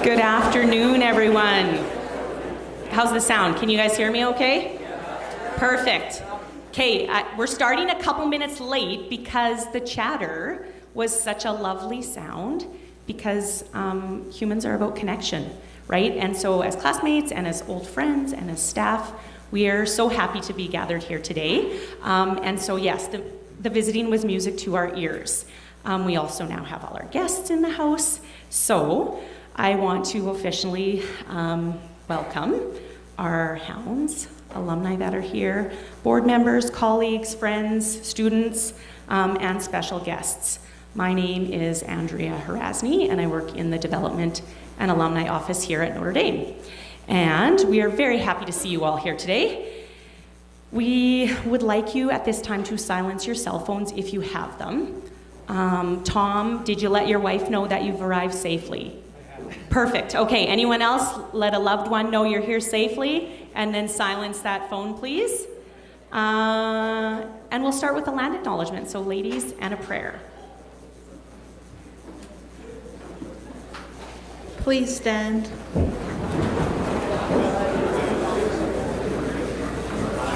Good afternoon, everyone. How's the sound? Can you guys hear me okay? Perfect. Okay, we're starting a couple minutes late because the chatter was such a lovely sound because humans are about connection, right? And so as classmates and as old friends and as staff, we are so happy to be gathered here today. And so yes, the visiting was music to our ears. We also now have all our guests in the house. So I want to officially welcome our Hounds, alumni that are here, board members, colleagues, friends, students, and special guests. My name is Andrea Harasny, and I work in the Development and Alumni Office here at Notre Dame. And we are very happy to see you all here today. We would like you at this time to silence your cell phones if you have them. Tom, did you let your wife know that you've arrived safely? Perfect. Okay, anyone else let a loved one know you're here safely? And then silence that phone, please. And we'll start with the land acknowledgement. So ladies, and a prayer. Please stand.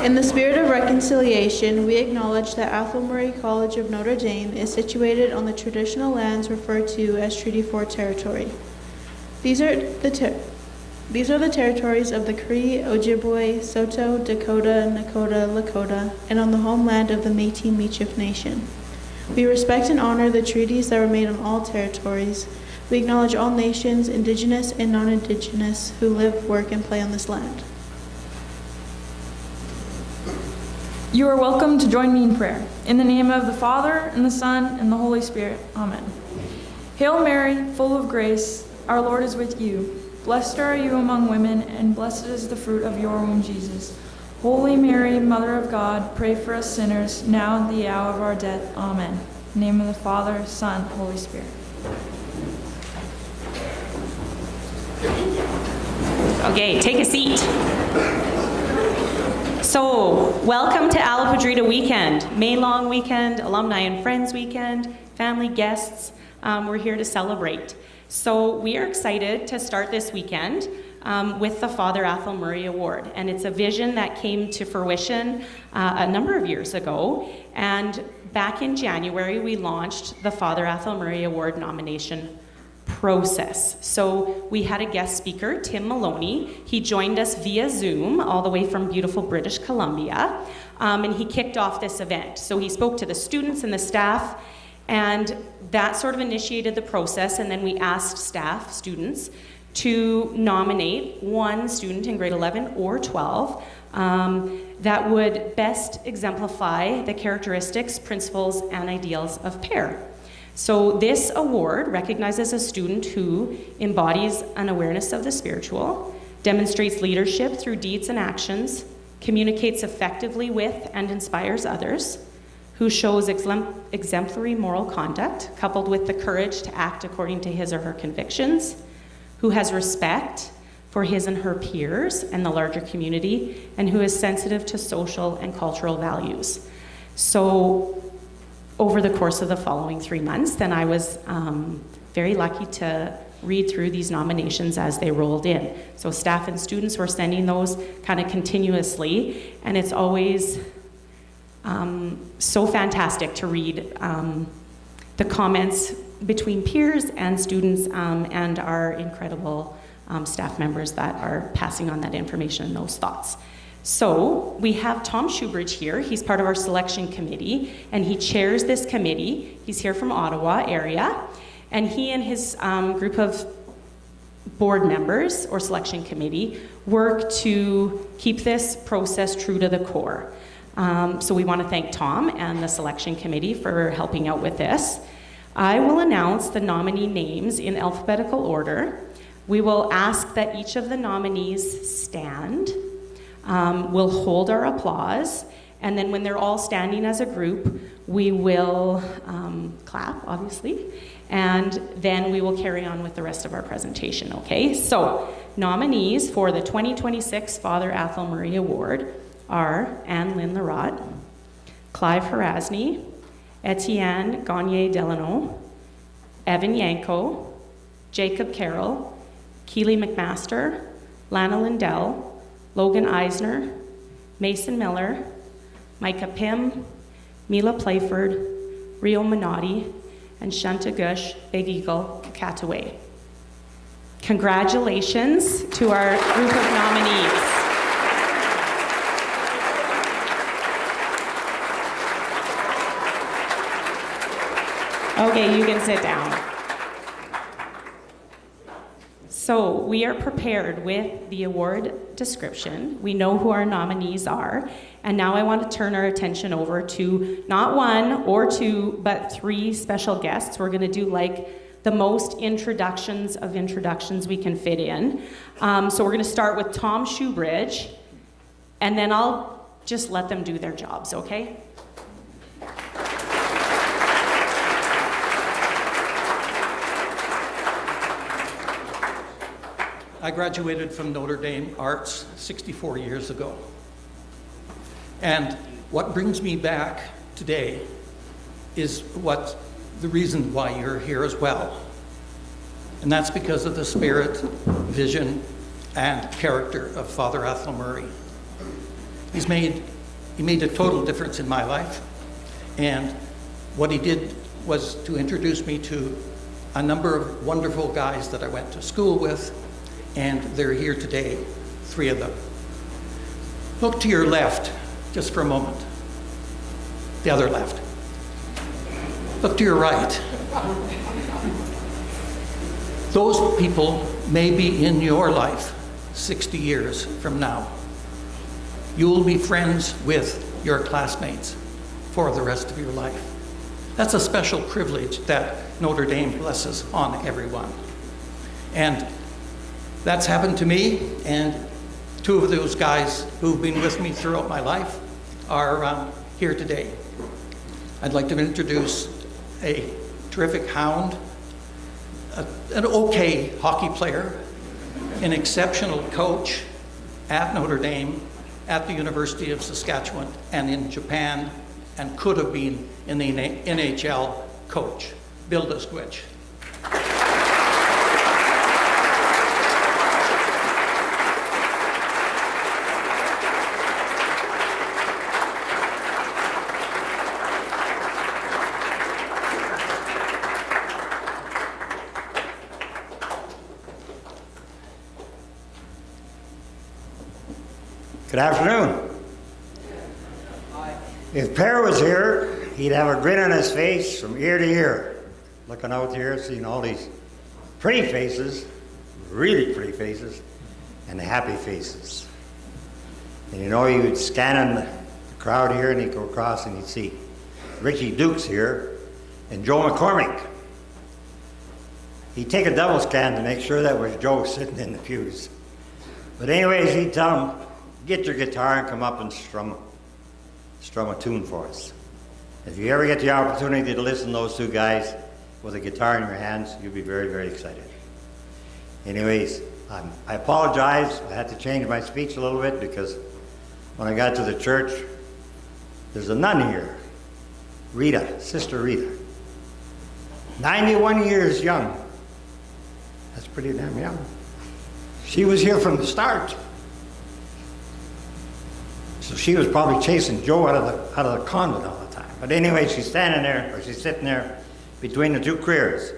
In the spirit of reconciliation, we acknowledge that Athol Murray College of Notre Dame is situated on the traditional lands referred to as Treaty 4 territory. These are the territories of the Cree, Ojibwe, Saulteaux, Dakota, Nakota, Lakota, and on the homeland of the Métis-Michif Nation. We respect and honor the treaties that were made on all territories. We acknowledge all nations, Indigenous and non-Indigenous, who live, work, and play on this land. You are welcome to join me in prayer. In the name of the Father, and the Son, and the Holy Spirit. Amen. Hail Mary, full of grace, our Lord is with you. Blessed are you among women, and blessed is the fruit of your womb, Jesus. Holy Mary, Mother of God, pray for us sinners, now and at the hour of our death. Amen. In the name of the Father, Son, Holy Spirit. Okay, take a seat. So, welcome to Ala Podrida weekend, May long weekend, alumni and friends weekend, family guests. We're here to celebrate. So we are excited to start this weekend with the Father Athol Murray Award. And it's a vision that came to fruition a number of years ago. And back in January, we launched the Father Athol Murray Award nomination process. So we had a guest speaker, Tim Maloney. He joined us via Zoom all the way from beautiful British Columbia. And he kicked off this event. So he spoke to the students and the staff, and that sort of initiated the process, and then we asked staff, students, to nominate one student in grade 11 or 12 that would best exemplify the characteristics, principles, and ideals of Père. So this award recognizes a student who embodies an awareness of the spiritual, demonstrates leadership through deeds and actions, communicates effectively with and inspires others, who shows exemplary moral conduct, coupled with the courage to act according to his or her convictions, who has respect for his and her peers and the larger community, and who is sensitive to social and cultural values. So over the course of the following 3 months, then I was very lucky to read through these nominations as they rolled in. So staff and students were sending those kind of continuously, and it's always so fantastic to read the comments between peers and students and our incredible staff members that are passing on that information and those thoughts. So we have Tom Shoebridge here. He's part of our selection committee, and he chairs this committee. He's here from Ottawa area, and he and his group of board members or selection committee work to keep this process true to the core. So we want to thank Tom and the selection committee for helping out with this. I will announce the nominee names in alphabetical order. We will ask that each of the nominees stand. We'll hold our applause, and then when they're all standing as a group, we will clap, obviously, and then we will carry on with the rest of our presentation, okay? So, nominees for the 2026 Father Athol Murray Award are Anne Lynn Lerotte, Clive Harasny, Etienne Gagné Delano, Evan Yanko, Jacob Carroll, Keely McMaster, Lana Lindell, Logan Eisner, Mason Miller, Micah Pym, Mila Playford, Rio Minotti, and Shanta Gush, Big Eagle, Cataway. Congratulations to our group of nominees. Okay, you can sit down. So we are prepared with the award description. We know who our nominees are. And now I want to turn our attention over to not one or two, but three special guests. We're going to do like the most introductions of introductions we can fit in. So we're going to start with Tom Shoebridge, and then I'll just let them do their jobs, okay? I graduated from Notre Dame Arts 64 years ago. And what brings me back today is the reason why you're here as well. And that's because of the spirit, vision, and character of Father Athol Murray. He made a total difference in my life. And what he did was to introduce me to a number of wonderful guys that I went to school with, and they're here today, 3 of them. Look to your left, just for a moment. The other left. Look to your right. Those people may be in your life 60 years from now. You will be friends with your classmates for the rest of your life. That's a special privilege that Notre Dame blesses on everyone. And that's happened to me, and 2 of those guys who've been with me throughout my life are here today. I'd like to introduce a terrific hound, an okay hockey player, an exceptional coach at Notre Dame, at the University of Saskatchewan, and in Japan, and could have been in the NHL coach, Bill Disquich. Good afternoon. If Père was here, he'd have a grin on his face from ear to ear. Looking out here, seeing all these pretty faces, really pretty faces, and happy faces. And you know, you'd scan in the crowd here and he'd go across and he'd see Richie Dukes here and Joe McCormick. He'd take a double scan to make sure that was Joe sitting in the pews. But anyways, he'd tell him, get your guitar and come up and strum a tune for us. If you ever get the opportunity to listen to those 2 guys with a guitar in your hands, you'll be very, very excited. Anyways, I apologize. I had to change my speech a little bit because when I got to the church, there's a nun here, Rita, Sister Rita. 91 years young. That's pretty damn young. She was here from the start. So she was probably chasing Joe out of the convent all the time. But anyway, she's standing there, or she's sitting there between the 2 careers.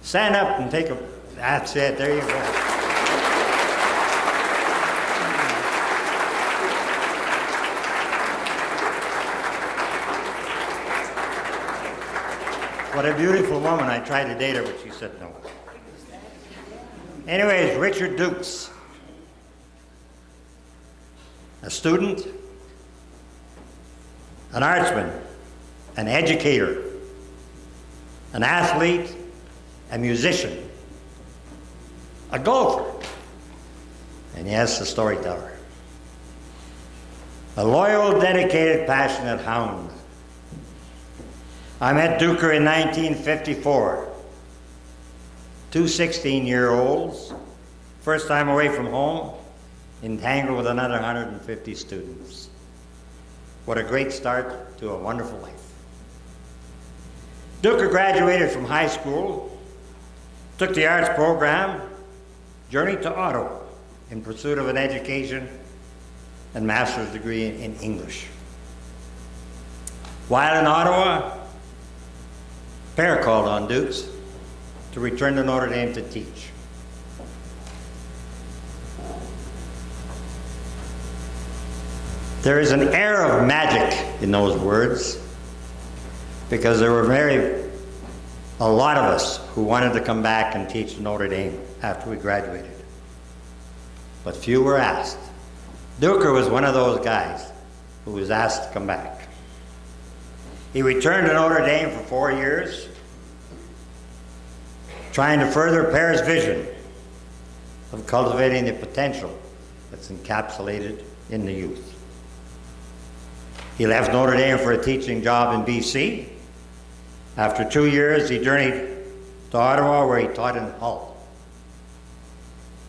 Stand up and take a, that's it, there you go. What a beautiful woman. I tried to date her, but she said no. Anyways, Richard Dukes. A student, an artsman, an educator, an athlete, a musician, a golfer, and yes, a storyteller. A loyal, dedicated, passionate hound. I met Duker in 1954. 2 16-year-olds, first time away from home, entangled with another 150 students. What a great start to a wonderful life. Duker graduated from high school, took the arts program, journeyed to Ottawa in pursuit of an education and master's degree in English. While in Ottawa, Père called on Dukes to return to Notre Dame to teach. There is an air of magic in those words, because there were a lot of us who wanted to come back and teach at Notre Dame after we graduated. But few were asked. Duker was one of those guys who was asked to come back. He returned to Notre Dame for 4 years, trying to further Père's vision of cultivating the potential that's encapsulated in the youth. He left Notre Dame for a teaching job in BC. After 2 years, he journeyed to Ottawa, where he taught in Hull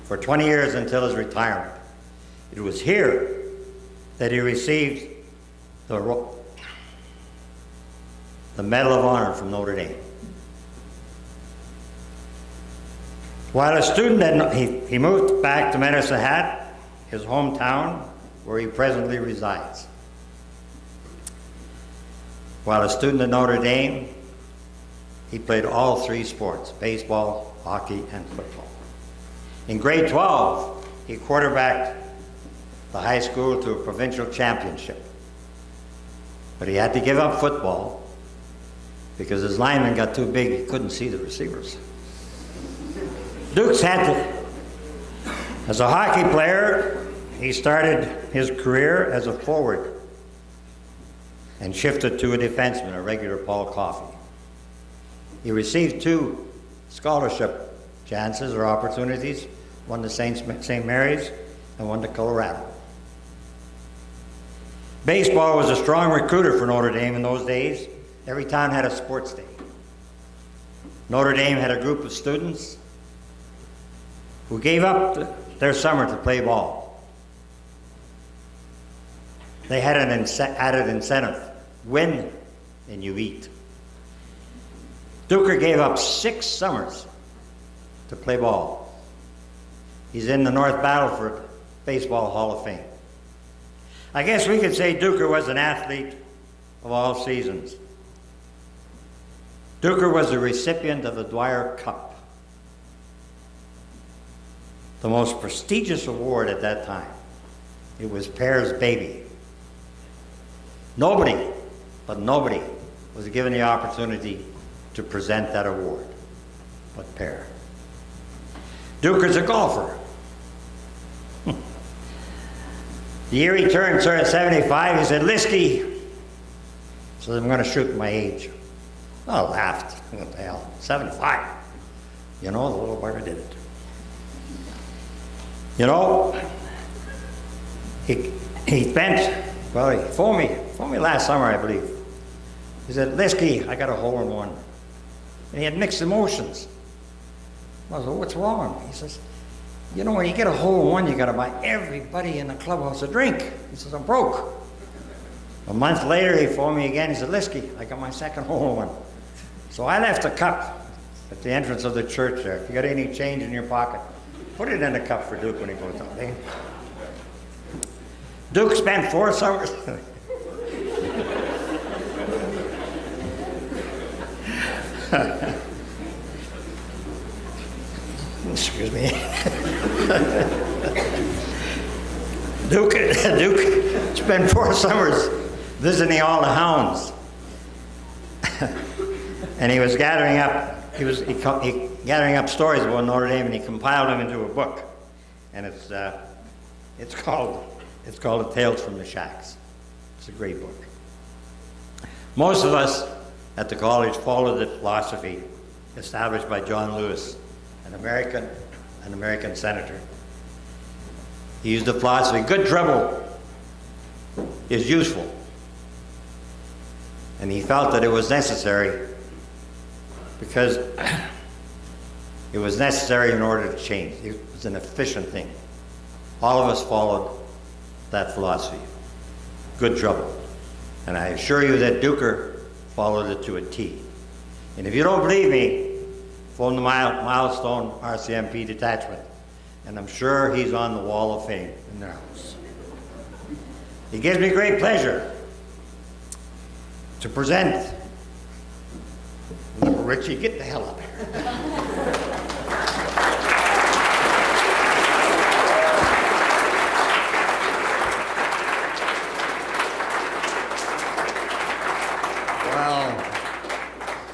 for 20 years until his retirement. It was here that he received the Medal of Honor from Notre Dame. While a student, he moved back to Medicine Hat, his hometown, where he presently resides. While a student at Notre Dame, he played all 3 sports: baseball, hockey, and football. In grade 12, he quarterbacked the high school to a provincial championship. But he had to give up football because his lineman got too big, he couldn't see the receivers. Dukes had to, as a hockey player, he started his career as a forward and shifted to a defenseman, a regular Paul Coffey. He received 2 scholarship chances or opportunities, one to St. Mary's and one to Colorado. Baseball was a strong recruiter for Notre Dame in those days. Every town had a sports day. Notre Dame had a group of students who gave up their summer to play ball. They had an added incentive: win and you eat. Duker gave up 6 summers to play ball. He's in the North Battleford Baseball Hall of Fame. I guess we could say Duker was an athlete of all seasons. Duker was the recipient of the Dwyer Cup, the most prestigious award at that time. It was Père's baby. Nobody was given the opportunity to present that award but Père. Duker's a golfer. The year he turned 75, he said, "Liskey," says, "I'm going to shoot my age." I laughed. What the hell? 75. You know, the little bugger did it. You know, he phoned me last summer, I believe. He said, "Liskey, I got a hole-in-one." And he had mixed emotions. I said, "What's wrong?" He says, "You know, when you get a hole-in-one, you got to buy everybody in the clubhouse a drink." He says, "I'm broke." A month later, he phoned me again. He said, "Liskey, I got my second hole-in-one." So I left a cup at the entrance of the church there. If you got any change in your pocket, put it in the cup for Duke when he goes out. Eh? Duke spent 4 summers. Excuse me. Duke spent 4 summers visiting all the hounds. And he was gathering up stories about Notre Dame, and he compiled them into a book. And it's called The Tales from the Shacks. It's a great book. Most of us at the college followed the philosophy established by John Lewis, an American senator. He used the philosophy: good trouble is useful. And he felt that it was necessary because it was necessary in order to change. It was an efficient thing. All of us followed that philosophy. Good trouble. And I assure you that Duker followed it to a T. And if you don't believe me, phone the Milestone RCMP detachment. and I'm sure he's on the wall of fame in their house. It gives me great pleasure to present little Richie. Get the hell up here.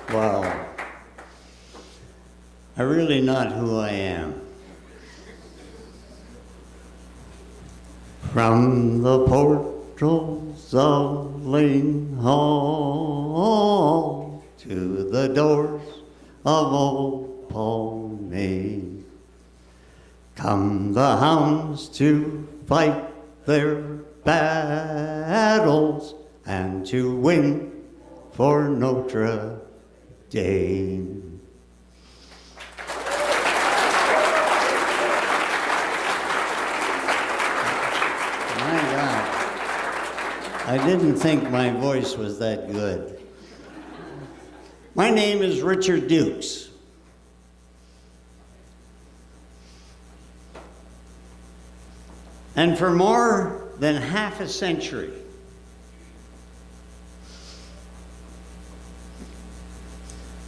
Wow. I'm really not who I am. From the portals of Lane Hall to the doors of old Palmy, come the hounds to fight their battles and to win for Notre Dame. My God, I didn't think my voice was that good. My name is Richard Dukes. And for more than half a century,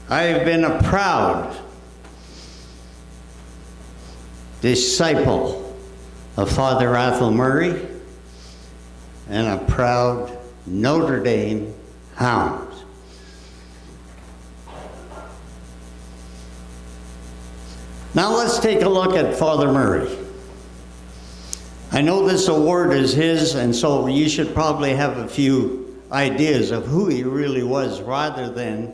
I have been a proud disciple of Father Athol Murray and a proud Notre Dame hound. Now let's take a look at Father Murray. I know this award is his, and so you should probably have a few ideas of who he really was rather than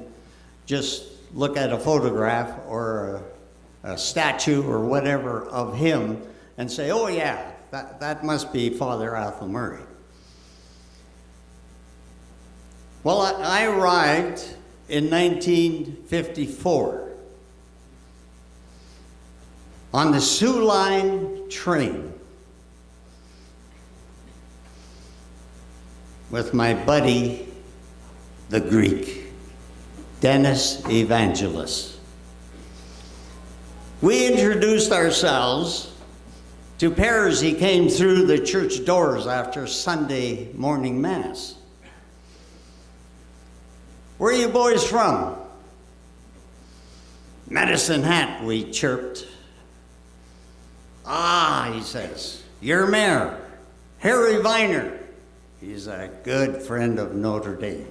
just look at a photograph or a statue or whatever of him and say, oh yeah, that must be Father Athol Murray. Well, I arrived in 1954 on the Sioux Line train with my buddy, the Greek, Dennis Evangelos. We introduced ourselves to Père as he came through the church doors after Sunday morning Mass. Where are you boys from? Medicine Hat, we chirped. Ah, he says, your mayor, Harry Viner. He's a good friend of Notre Dame.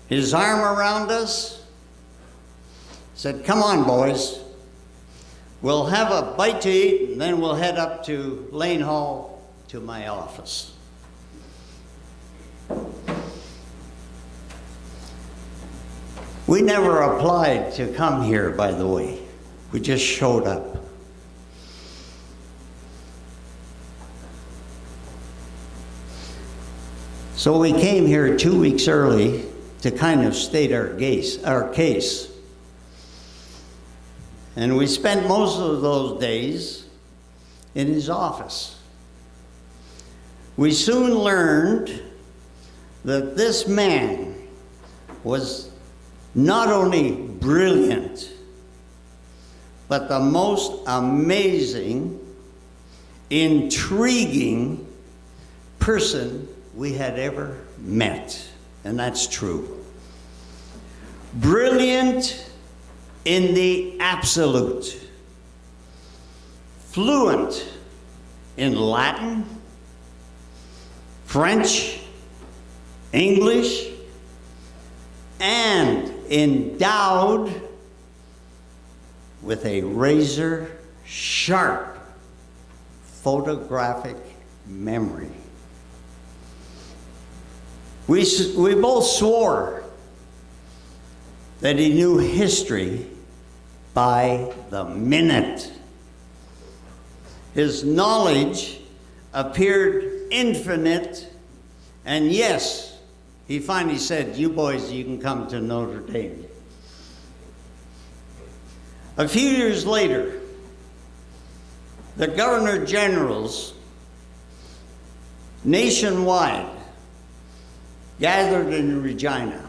His arm around us, said, come on, boys. We'll have a bite to eat, and then we'll head up to Lane Hall to my office. We never applied to come here, by the way. We just showed up. So we came here 2 weeks early to kind of state our case. And we spent most of those days in his office. We soon learned that this man was not only brilliant, but the most amazing, intriguing person we had ever met. And that's true. Brilliant in the absolute. Fluent in Latin, French, English, and endowed with a razor-sharp photographic memory. We both swore that he knew history by the minute. His knowledge appeared infinite, and yes, he finally said, you boys, you can come to Notre Dame. A few years later, the Governor Generals nationwide gathered in Regina.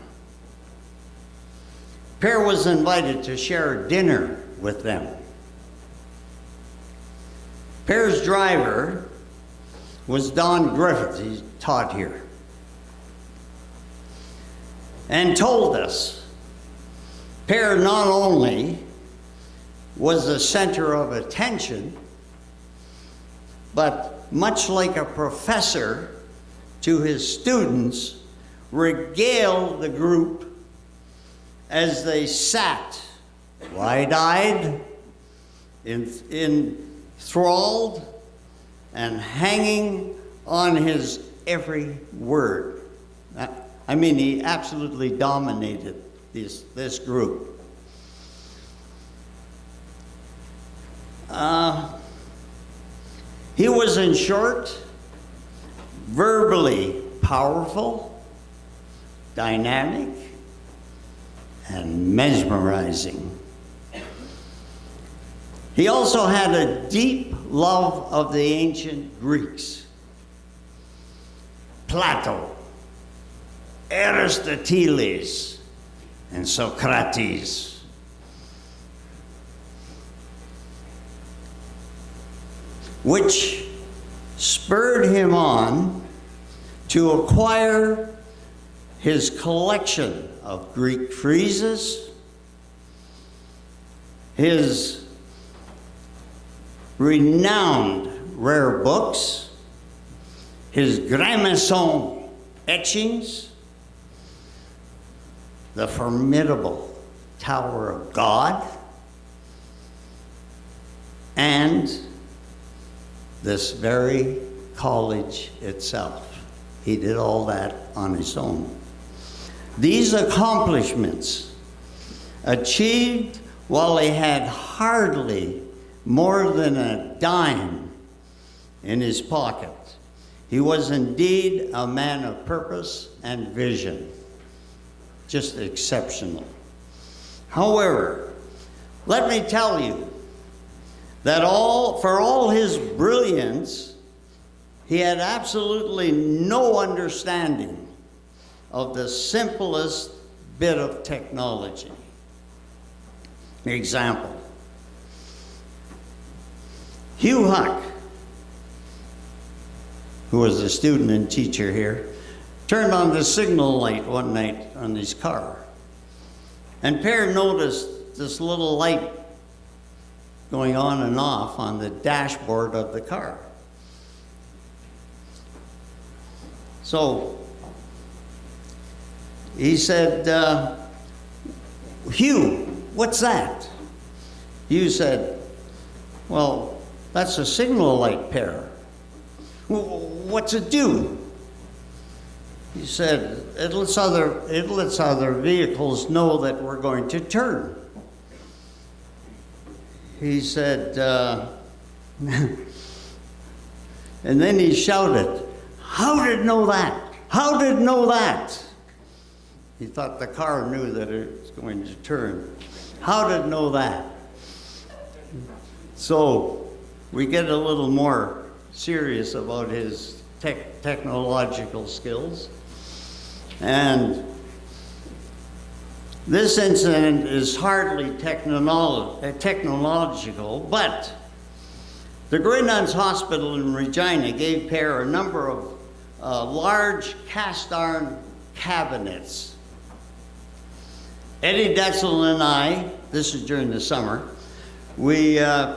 Père was invited to share dinner with them. Père's driver was Don Griffith. He taught here. And told us Père not only was the center of attention, but much like a professor to his students, regaled the group as they sat, wide-eyed, enthralled, and hanging on his every word. I mean, he absolutely dominated this group. He was, in short, verbally powerful, dynamic, and mesmerizing. He also had a deep love of the ancient Greeks. Plato, Aristoteles, and Socrates. Which spurred him on to acquire his collection of Greek friezes, his renowned rare books, his Grammason etchings, the formidable Tower of God, and this very college itself. He did all that on his own. These accomplishments, achieved while he had hardly more than a dime in his pocket. He was indeed a man of purpose and vision. Just exceptional. However, let me tell you that for all his brilliance, he had absolutely no understanding of the simplest bit of technology. Example. Hugh Huck, who was a student and teacher here, turned on the signal light one night on his car. And Père noticed this little light going on and off on the dashboard of the car. So he said, Hugh, what's that? Hugh said, well, that's a signal light, Père. What's it do? He said, it lets other vehicles know that we're going to turn. He said, and then he shouted, how did it know that? How did it know that? He thought the car knew that it was going to turn. How did it know that? So we get a little more serious about his technological skills. And this incident is hardly technological, but the Grey Nuns Hospital in Regina gave Père a number of large cast iron cabinets. Eddie Detzel and I, this is during the summer, we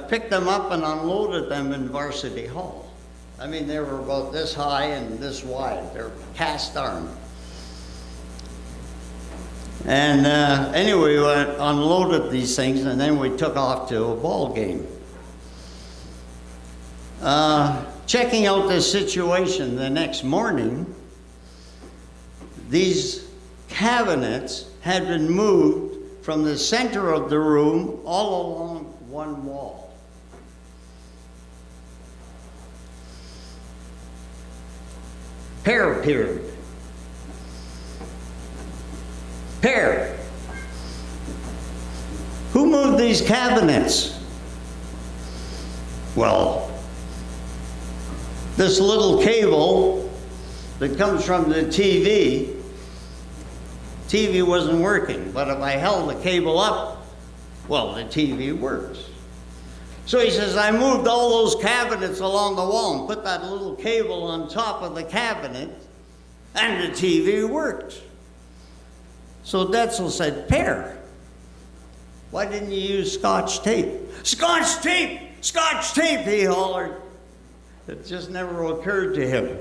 picked them up and unloaded them in Varsity Hall. I mean, they were about this high and this wide. They're cast iron. And anyway, we unloaded these things, and then we took off to a ball game. Checking out this situation the next morning, these cabinets had been moved from the center of the room all along one wall. Père appeared. Père, who moved these cabinets? Well, this little cable that comes from the TV wasn't working, but if I held the cable up, well, the TV works. So he says, I moved all those cabinets along the wall and put that little cable on top of the cabinet, and the TV worked. So Detzel said, Père, why didn't you use Scotch tape? Scotch tape! Scotch tape, he hollered. It just never occurred to him.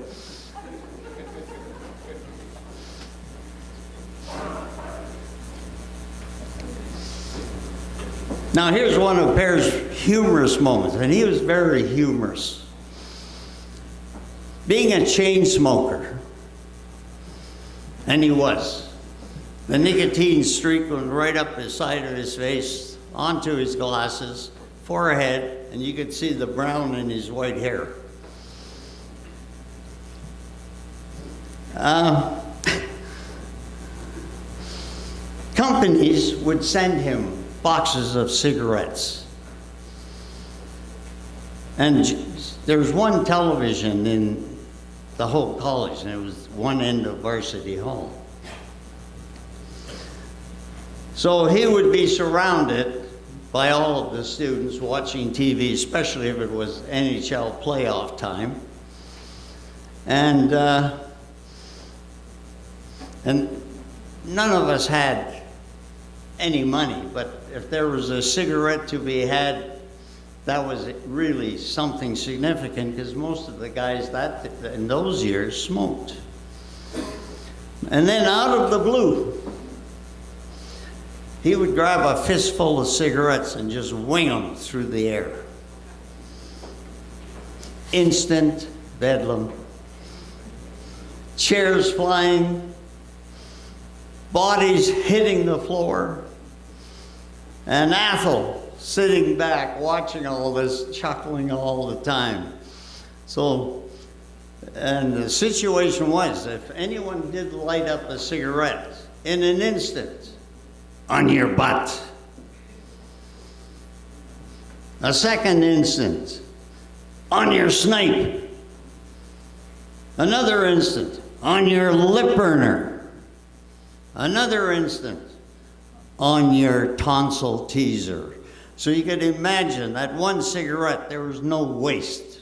Now here's one of Père's humorous moments, and he was very humorous. Being a chain smoker, and he was. The nicotine streak went right up the side of his face, onto his glasses, forehead, and you could see the brown in his white hair. Companies would send him boxes of cigarettes. And there was one television in the whole college, and it was one end of Varsity Hall. So he would be surrounded by all of the students watching TV, especially if it was NHL playoff time. And none of us had any money, but if there was a cigarette to be had, that was really something significant, because most of the guys in those years smoked. And then out of the blue, he would grab a fistful of cigarettes and just wing them through the air. Instant bedlam. Chairs flying, bodies hitting the floor, and Athol sitting back watching all this, chuckling all the time. So, and the situation was, if anyone did light up a cigarette, in an instant, on your butt. A second instant, on your snipe. Another instant, on your lip burner. Another instant, on your tonsil teaser. So you could imagine that one cigarette, there was no waste.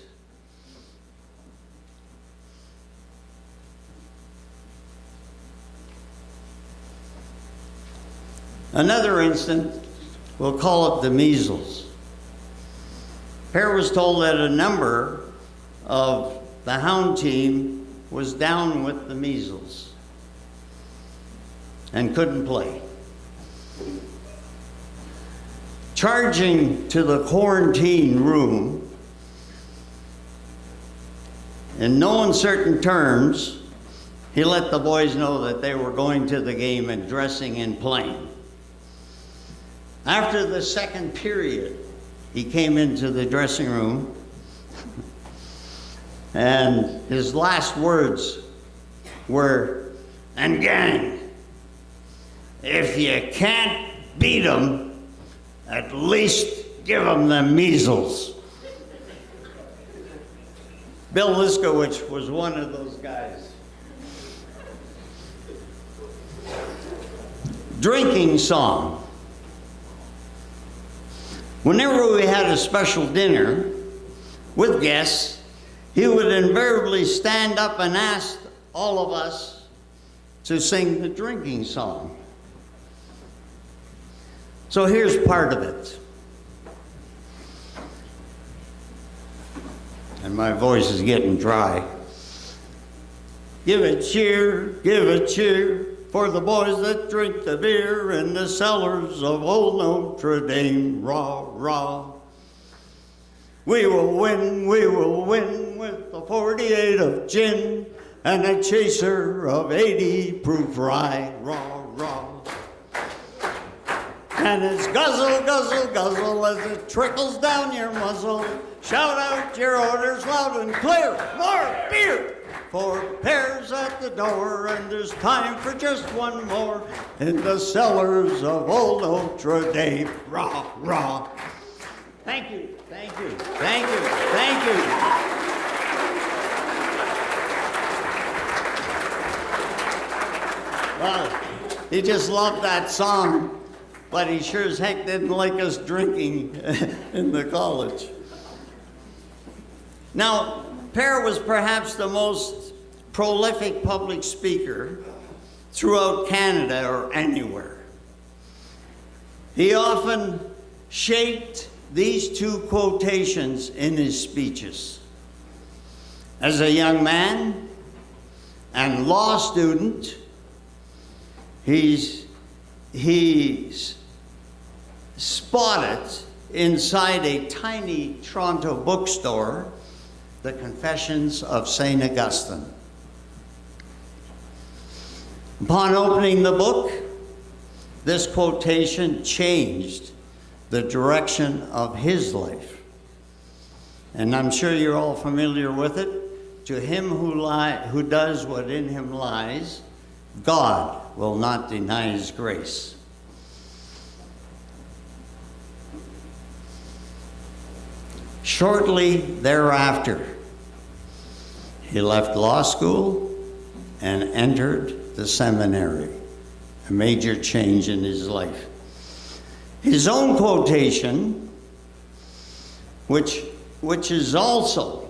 Another instant, we'll call it the measles. Père was told that a number of the hound team was down with the measles and couldn't play. Charging to the quarantine room, in no uncertain terms, he let the boys know that they were going to the game and dressing and playing. After the second period, he came into the dressing room, and his last words were, "And gang, if you can't beat them, at least give them the measles." Bill Liskowicz was one of those guys. Drinking song. Whenever we had a special dinner with guests, he would invariably stand up and ask all of us to sing the drinking song. So here's part of it. And my voice is getting dry. Give a cheer for the boys that drink the beer in the cellars of old Notre Dame. Rah, rah. We will win with a 48 of gin and a chaser of 80 proof rye. Rah, rah. And it's guzzle, guzzle, guzzle as it trickles down your muzzle. Shout out your orders loud and clear. More beer! For Père's at the door, and there's time for just one more in the cellars of old Notre Dame. Rah, rah. Thank you, thank you, thank you, thank you. Well, he just loved that song. but he sure as heck didn't like us drinking in the college. Now, Père was perhaps the most prolific public speaker throughout Canada or anywhere. He often shaped these two quotations in his speeches. As a young man and law student, he's spotted inside a tiny Toronto bookstore the Confessions of St. Augustine. Upon opening the book, this quotation changed the direction of his life. And I'm sure you're all familiar with it. To him who does what in him lies, God will not deny his grace. Shortly thereafter, he left law school and entered the seminary, a major change in his life. His own quotation, which is also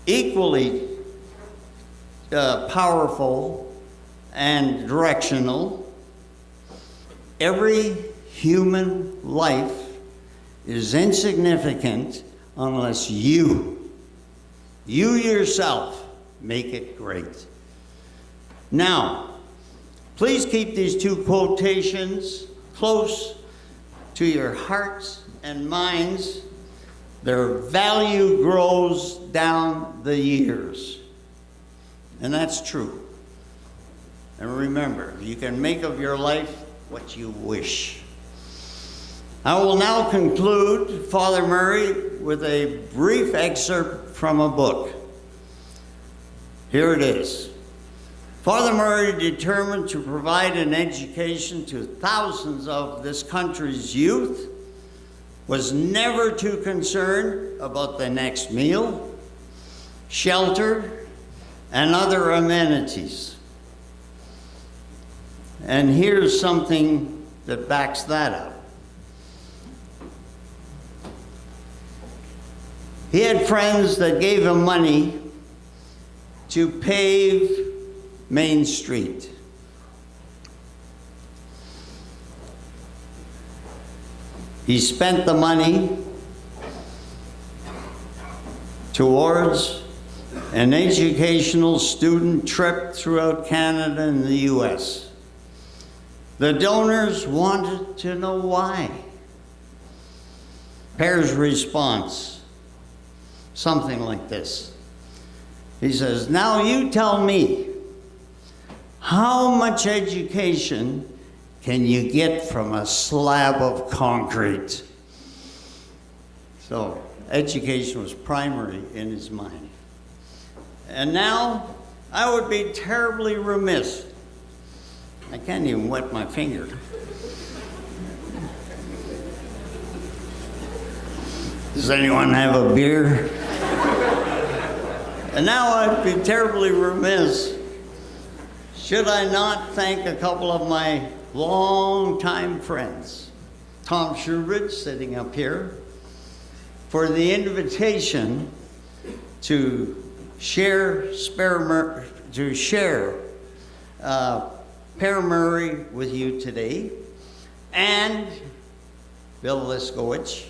equally powerful and directional: every human life is insignificant unless you yourself make it great. Now, please keep these two quotations close to your hearts and minds. Their value grows down the years. And that's true. And remember, you can make of your life what you wish. I will now conclude, Father Murray, with a brief excerpt from a book. Here it is. Father Murray, determined to provide an education to thousands of this country's youth, was never too concerned about the next meal, shelter, and other amenities. And here's something that backs that up. He had friends that gave him money to pave Main Street. He spent the money towards an educational student trip throughout Canada and the US. The donors wanted to know why. Père's response, something like this. He says, "Now you tell me, how much education can you get from a slab of concrete?" So, education was primary in his mind. And now, I would be terribly remiss. I can't even wet my finger. Does anyone have a beer? And now I'd be terribly remiss should I not thank a couple of my longtime friends, Tom Shoebridge, sitting up here, for the invitation to share Père Murray with you today, and Bill Liskowicz,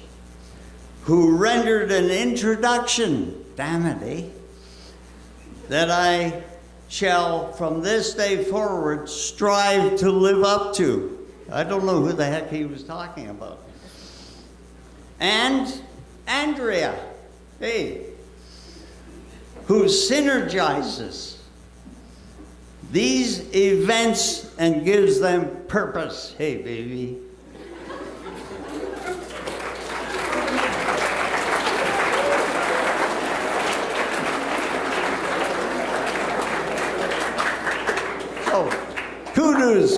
who rendered an introduction, damn it, eh? That I shall, from this day forward, strive to live up to. I don't know who the heck he was talking about. And Andrea, hey, who synergizes these events and gives them purpose. Hey, baby.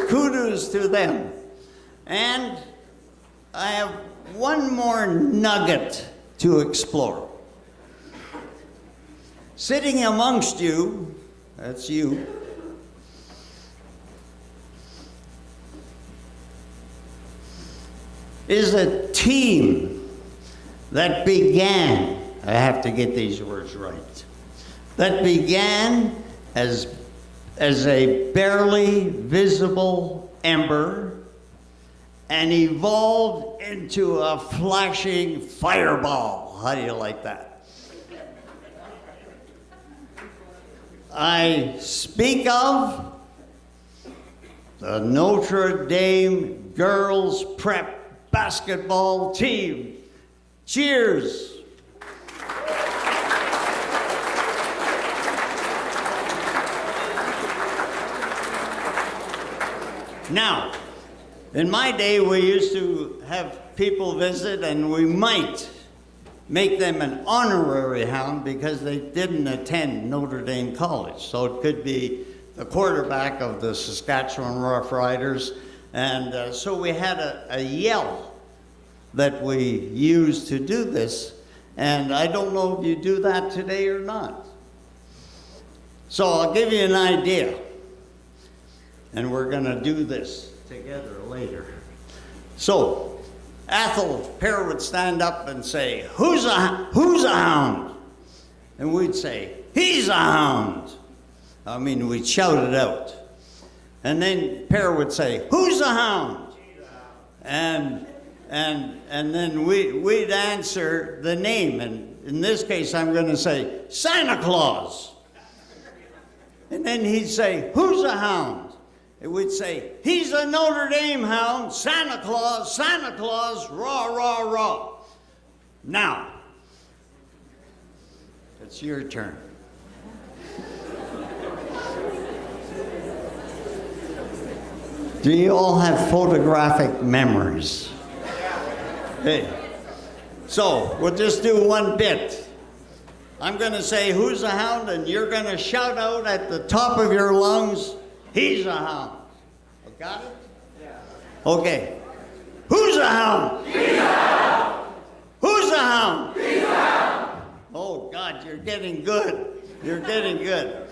Kudos to them. And I have one more nugget to explore. Sitting amongst you, that's you, is a team that began, I have to get these words right, that began as a barely visible ember and evolved into a flashing fireball. How do you like that? I speak of the Notre Dame girls prep basketball team. Cheers. Now, in my day, we used to have people visit, and we might make them an honorary hound because they didn't attend Notre Dame College. So it could be the quarterback of the Saskatchewan Roughriders. And so we had a yell that we used to do this. And I don't know if you do that today or not. So I'll give you an idea. And we're going to do this together later. So, Athol, Père would stand up and say, who's a hound? And we'd say, he's a hound. I mean, we'd shout it out. And then Père would say, who's a hound? And then we'd answer the name. And in this case, I'm going to say, Santa Claus. And then he'd say, who's a hound? It would say, he's a Notre Dame hound, Santa Claus, rah, rah, rah. Now, it's your turn. Do you all have photographic memories? Hey. So, we'll just do one bit. I'm going to say, who's a hound? And you're going to shout out at the top of your lungs, he's a hound. Got it? Yeah. Okay. Who's a hound? He's a hound. Who's a hound? He's a hound. Oh, God, you're getting good. You're getting good.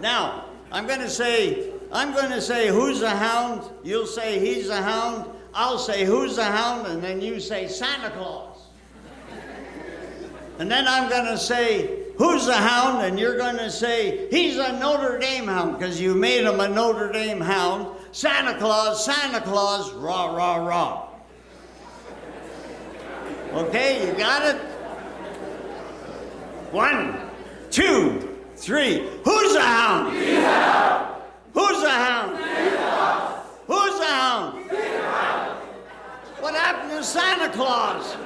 Now, I'm going to say, who's a hound? You'll say, he's a hound. I'll say, who's a hound? And then you say, Santa Claus. And then I'm going to say, who's a hound? And you're going to say, he's a Notre Dame hound, because you made him a Notre Dame hound. Santa Claus, rah, rah, rah. Okay, you got it? 1, 2, 3. Who's a hound? He's a hound. Who's a hound? He's a hound. Who's a hound? He's a hound. What happened to Santa Claus?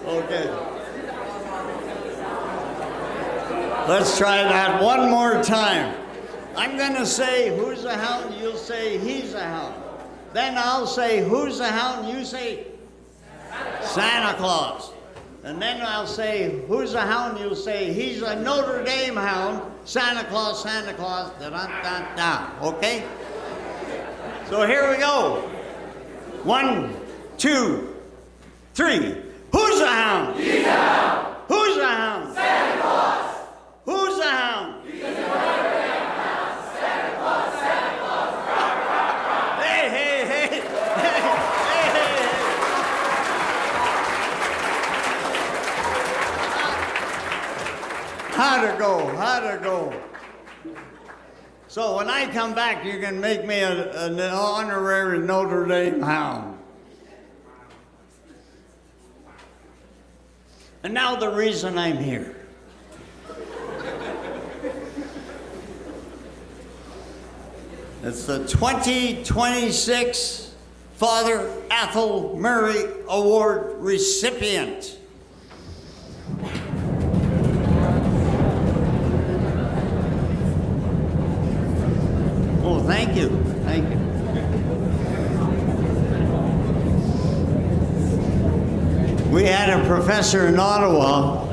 Okay. Let's try that one more time. I'm going to say, who's a hound? You'll say, he's a hound. Then I'll say, who's a hound? You say, Santa Claus. And then I'll say, who's a hound? You'll say, he's a Notre Dame hound. Santa Claus, da-da-da-da. Okay? So here we go. 1, 2, 3. Who's a hound? He's a hound. Who's a hound? Santa Claus. Who's a hound? He's a Notre Dame hound. Santa Claus, rah, rah, rah. Hey, hey, hey. Hey, hey, hey. How'd it go? So when I come back, you can make me an honorary Notre Dame hound. And now the reason I'm here. It's the 2026 Father Athol Murray Award recipient. Oh, thank you. Thank you. We had a professor in Ottawa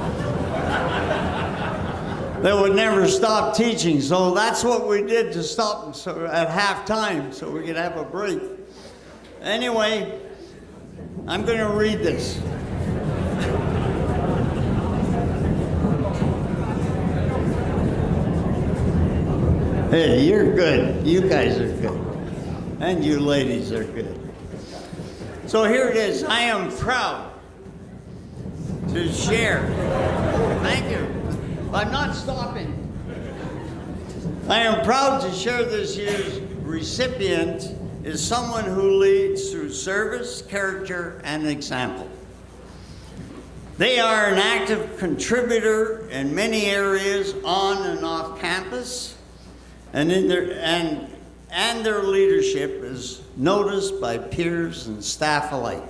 that would never stop teaching, so that's what we did to stop at halftime so we could have a break. Anyway, I'm going to read this. Hey, you're good. You guys are good. And you ladies are good. So here it is. I am proud to share. Thank you. I'm not stopping. I am proud to share this year's recipient is someone who leads through service, character, and example. They are an active contributor in many areas on and off campus, and their leadership is noticed by peers and staff alike.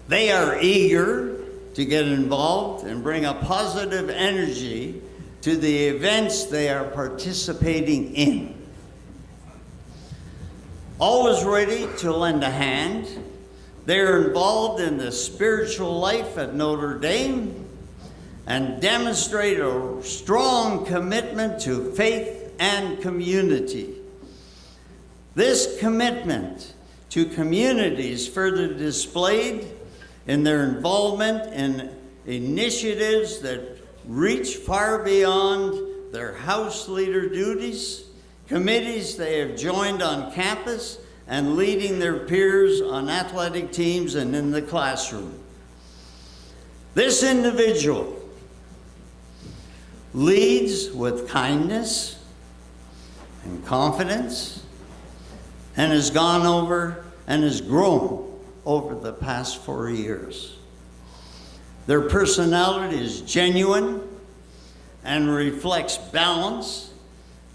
They are eager to get involved and bring a positive energy to the events they are participating in. Always ready to lend a hand, they are involved in the spiritual life at Notre Dame and demonstrate a strong commitment to faith and community. This commitment to community is further displayed in their involvement in initiatives that reach far beyond their house leader duties, committees they have joined on campus, and leading their peers on athletic teams and in the classroom. This individual leads with kindness and confidence and has gone over and has grown over the past 4 years. Their personality is genuine and reflects balance,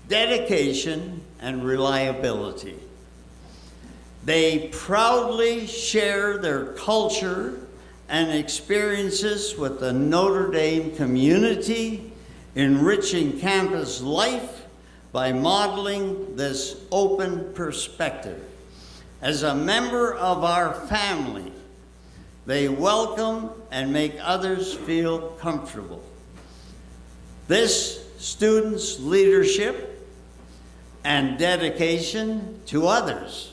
dedication, and reliability. They proudly share their culture and experiences with the Notre Dame community, enriching campus life by modeling this open perspective. As a member of our family, they welcome and make others feel comfortable. This student's leadership and dedication to others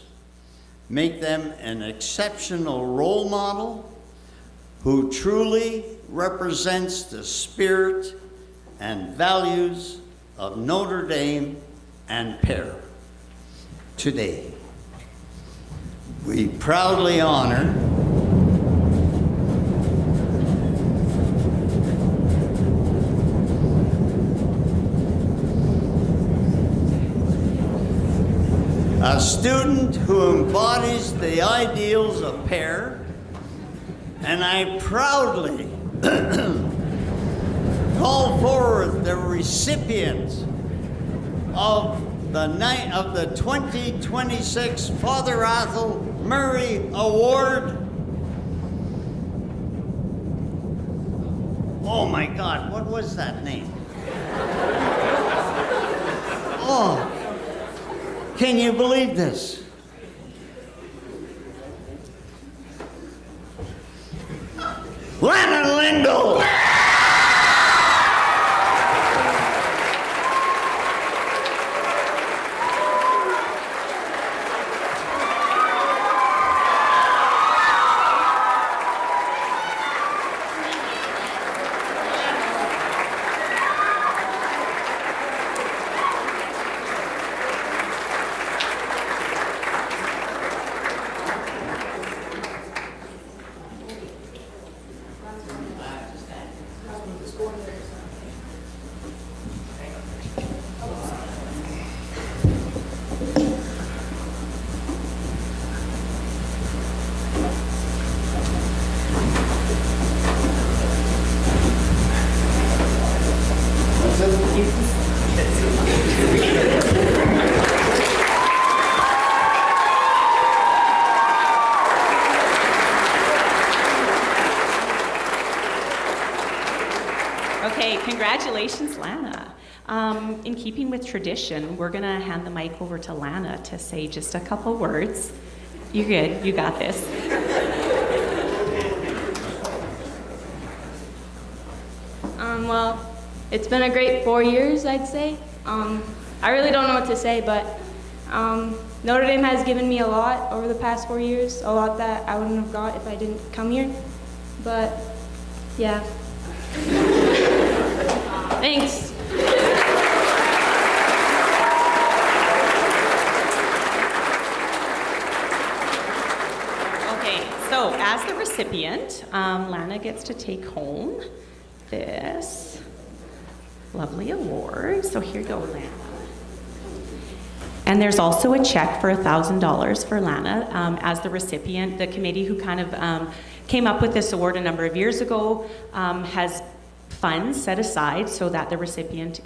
make them an exceptional role model who truly represents the spirit and values of Notre Dame and Père. Today, we proudly honor a student who embodies the ideals of Père, and I proudly call forward the recipient of the 2026 Father Athol Murray Award. Oh my God, what was that name? Oh. Can you believe this? Lana Lindell! Okay, congratulations, Lana. In keeping with tradition, we're going to hand the mic over to Lana to say just a couple words. You're good. You got this. Well, it's been a great 4 years, I'd say. I really don't know what to say, but Notre Dame has given me a lot over the past 4 years, a lot that I wouldn't have got if I didn't come here. But, yeah. Thanks. as the recipient, Lana gets to take home this lovely award. So here you go, Lana. And there's also a check for $1,000 for Lana as the recipient. The committee who kind of came up with this award a number of years ago has funds set aside so that the recipient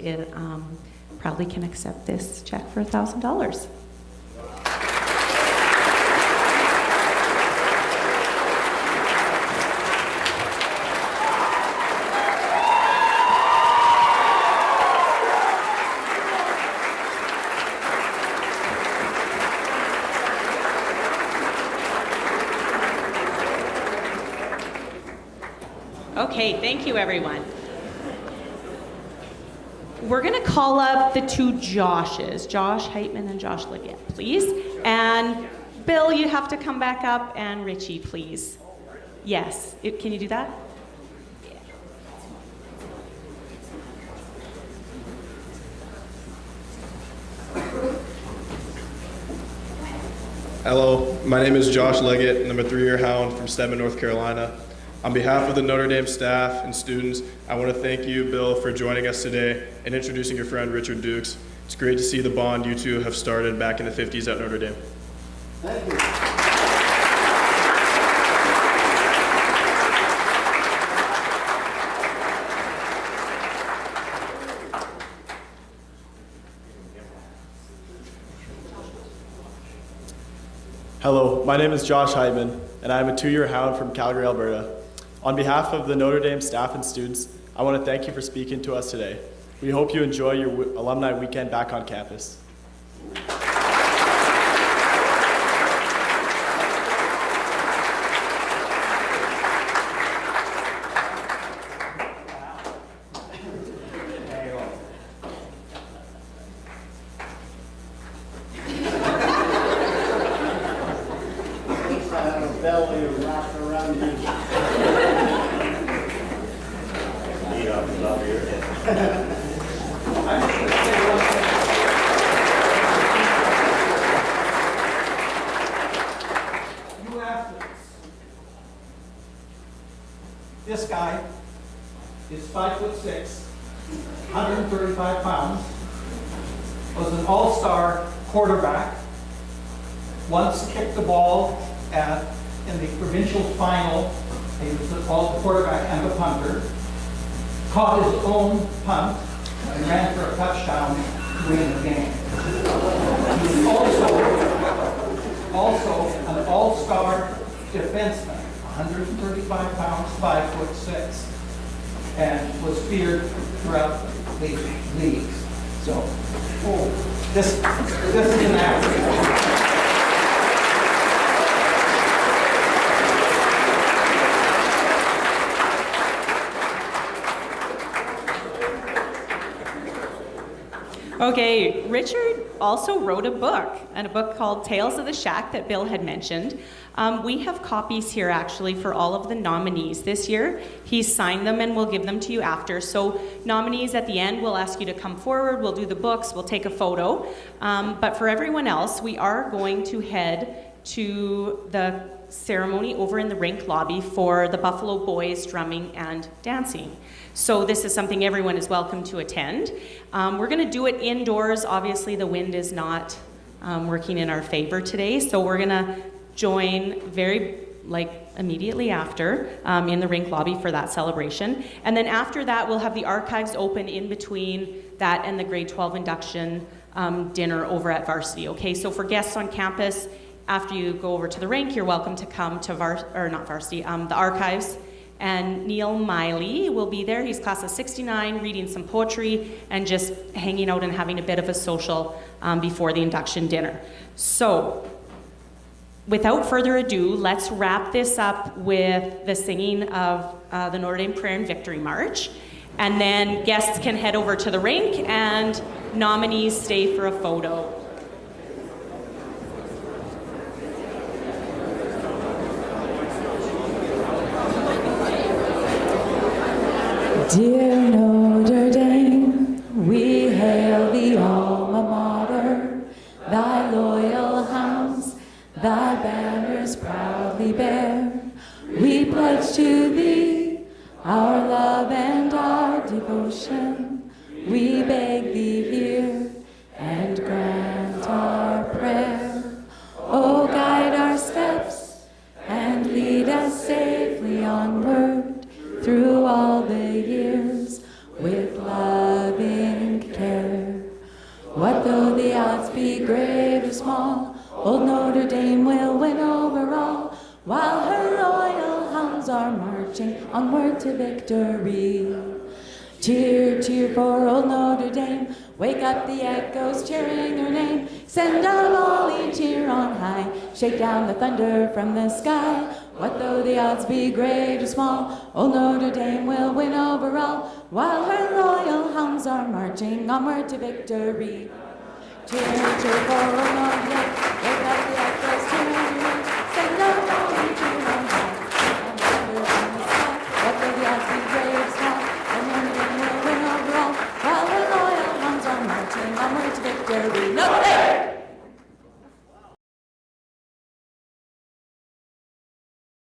proudly can accept this check for $1,000. Okay, thank you, everyone. We're going to call up the two Joshes, Josh Heitman and Josh Leggett, please. And Bill, you have to come back up, and Richie, please. Yes, can you do that? Hello, my name is Josh Leggett, and I'm a 3-year hound from Stedman, North Carolina. On behalf of the Notre Dame staff and students, I want to thank you, Bill, for joining us today and introducing your friend Richard Dukes. It's great to see the bond you two have started back in the 50s at Notre Dame. Thank you. Hello, my name is Josh Heitman, and I am a 2-year hound from Calgary, Alberta. On behalf of the Notre Dame staff and students, I want to thank you for speaking to us today. We hope you enjoy your alumni weekend back on campus. This guy is 5'6", 135 pounds, was an all-star quarterback, once kicked the ball in the provincial final. He was called the quarterback and the punter, caught his own punt and ran for a touchdown to win the game. He was also an all-star defenseman, 135 pounds, 5'6", and was feared throughout the league. So, this is an average. Okay, Richard also wrote a book called Tales of the Shack that Bill had mentioned. We have copies here actually for all of the nominees this year. He's signed them and we'll give them to you after. So nominees at the end, we'll ask you to come forward, we'll do the books, we'll take a photo. But for everyone else, we are going to head to the ceremony over in the rink lobby for the Buffalo Boys drumming and dancing. So this is something everyone is welcome to attend. We're going to do it indoors. Obviously, the wind is not working in our favor today, so we're going to join immediately after in the rink lobby for that celebration. And then after that, we'll have the archives open in between that and the grade 12 induction dinner over at Varsity. Okay, so for guests on campus, after you go over to the rink, you're welcome to come to the archives. And Neil Miley will be there. He's class of 69, reading some poetry and just hanging out and having a bit of a social before the induction dinner. So, without further ado, let's wrap this up with the singing of the Notre Dame Prayer and Victory March. And then guests can head over to the rink and nominees stay for a photo. Dear Notre Dame, we hail the alma mater, thy loyal hounds, thy banners proudly bear. to thee, our love and our devotion. We beg thee hear and grant our prayer. Oh, guide our steps and lead us safely onward through all the years with loving care. What though the odds be great or small, old Notre Dame will win over all, while her royal hounds are marching onward to victory. Cheer, cheer for old Notre Dame, wake up the echoes cheering her name. Send a volley cheer on high, shake down the thunder from the sky. What though the odds be great or small, old Notre Dame will win over all, while her loyal hounds are marching onward to victory. Cheer, cheer for old Notre Dame, wake up the echoes cheering her name. Send a volley cheer on high, shake down the thunder from the sky. What though the odds be great or small, old Notre Dame will win over all, while her loyal hounds are marching onward to victory. Notre Dame!